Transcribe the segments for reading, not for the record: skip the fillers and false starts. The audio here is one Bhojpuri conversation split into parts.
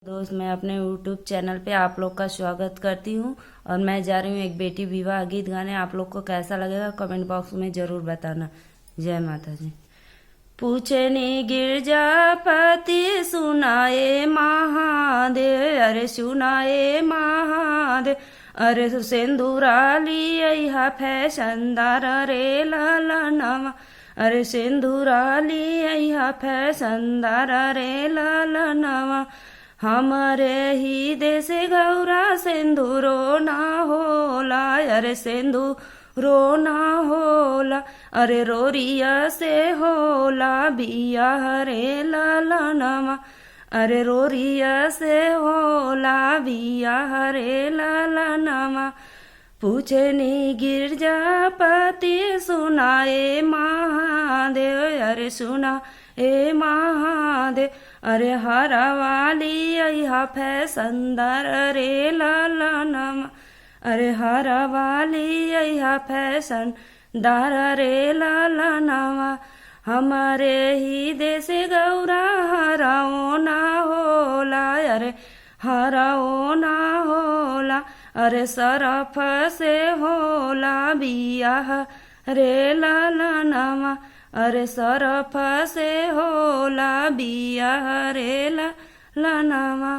दोस्त, मैं अपने YouTube चैनल पे आप लोग का स्वागत करती हूँ और मैं जा रही हूँ एक बेटी विवाह गीत गाने। आप लोग को कैसा लगेगा कमेंट बॉक्स में जरूर बताना। जय माता जी। पूछे नी गिरजापति सुनाए महादेव, अरे सुनाए महादेव, अरे सिंदूराली अहा फैशनदार रे लाला नवा, अरे सिंदूराली अहा फैशनदार रे लाला नवा। हमारे ही देश गौरा सिंदूरो ना होला, अरे सिंदूरो ना होला, अरे रोरिया से होला बिया रे लाला नवा, अरे रोरिया से होला बिया रे लाला नवा। पूछे नी गिरजापति सुनाए महादेव, अरे सुना ए महादेव, अरे हरा वाली अहा फैशनदार रे लाला नवा, अरे हरा वाली अहा फैशनदार रे लाला नवा। हमारे ही देश गौरा हराओ ना होला, अरे हराओ ना होला, अरे सरफ से होला बियाह रे लाला नवा, अरे सरफ से होला बियाह रे लाला नवा।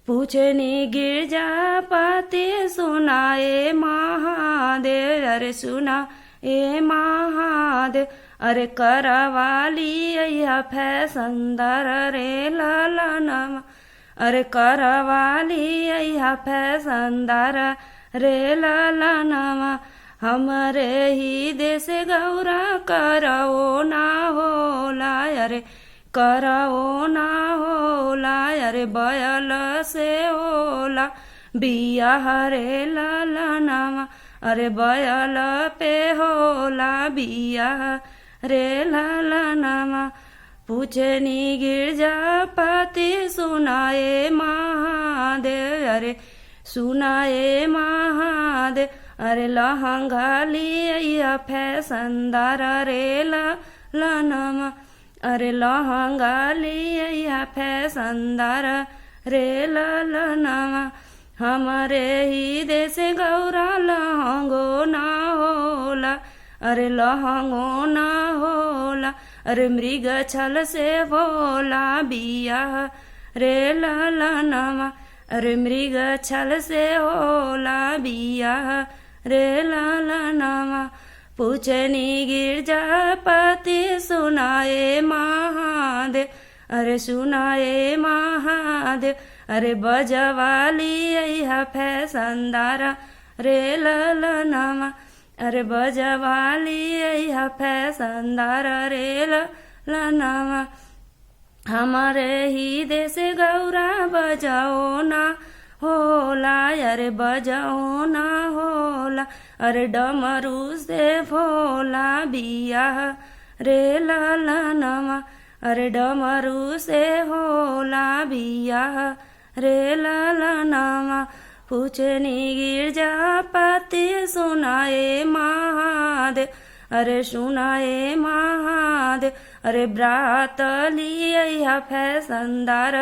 पूछे नी गिरजापति सुनाए महादेव, अरे सुना ए महादेव, अरे करवाली अहा फैशनदार रे लाला नवा, अरे करवाली अहा फैशनदार रे लाला नवा। हमारे ही देश गौरा कराओ ना होला, अरे कराओ ना होला, अरे बयल से होला बियाह रे लाला नवा, अरे बयल पे होला बियाह रे लाला नवा। पूछे नी गिरजापति सुनाए महादेव, अरे सुनाए महादेव, अरे लहंगा लिया फैशनदार रे लाला नवा, अरे लहंगा लिया फैशनदार रे लाला नवा। हमारे ही देश गौरा लहंगो ना होला, अरे लहंगो ना होला, अरे मृग छल से होला बियाह रे लाला नवा, अरे मृग छल से होला बियाह रे लाला नवा। पूछे नी गिरजापति सुनाए महादेव, अरे सुनाए महादेव, अरे बजवाली अहा फैशनदार रे लाला नवा, अरे बजवाली अहा फैशनदार रे लाला नवा। हमारे ही देश गौरा बजाओ ना होला, अरे बजाओ ना होला, अरे डमरू से भोला बियाह रे लाला नवा, अरे डमरू से होला बियाह रे लाला नवा। पूछे नी गिरजापति सुनाए महादेव, अरे सुनाए महादेव, अरे ब्रातली अहा फैशनदार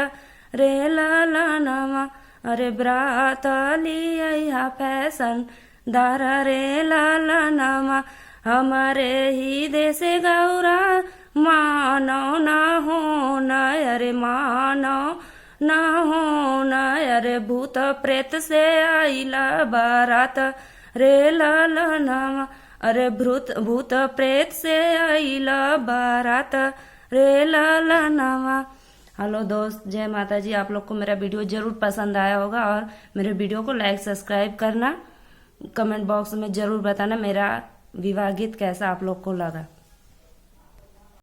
रे लाला नवा, अरे ब्रातली अहा फैशनदार रे लाला नवा। हमारे ही देश गौरा मानो ना होना, अरे मानो ना होना, अरे भूत प्रेत से आइला बारात रे लाला नवा, अरे भूत प्रेत से आइला बारात रे लाला नवा। हेलो दोस्त, जय माता जी। आप लोग को मेरा वीडियो जरूर पसंद आया होगा और मेरे वीडियो को लाइक सब्सक्राइब करना। कमेंट बॉक्स में जरूर बताना मेरा विवाह गीत कैसा आप लोग को लगा।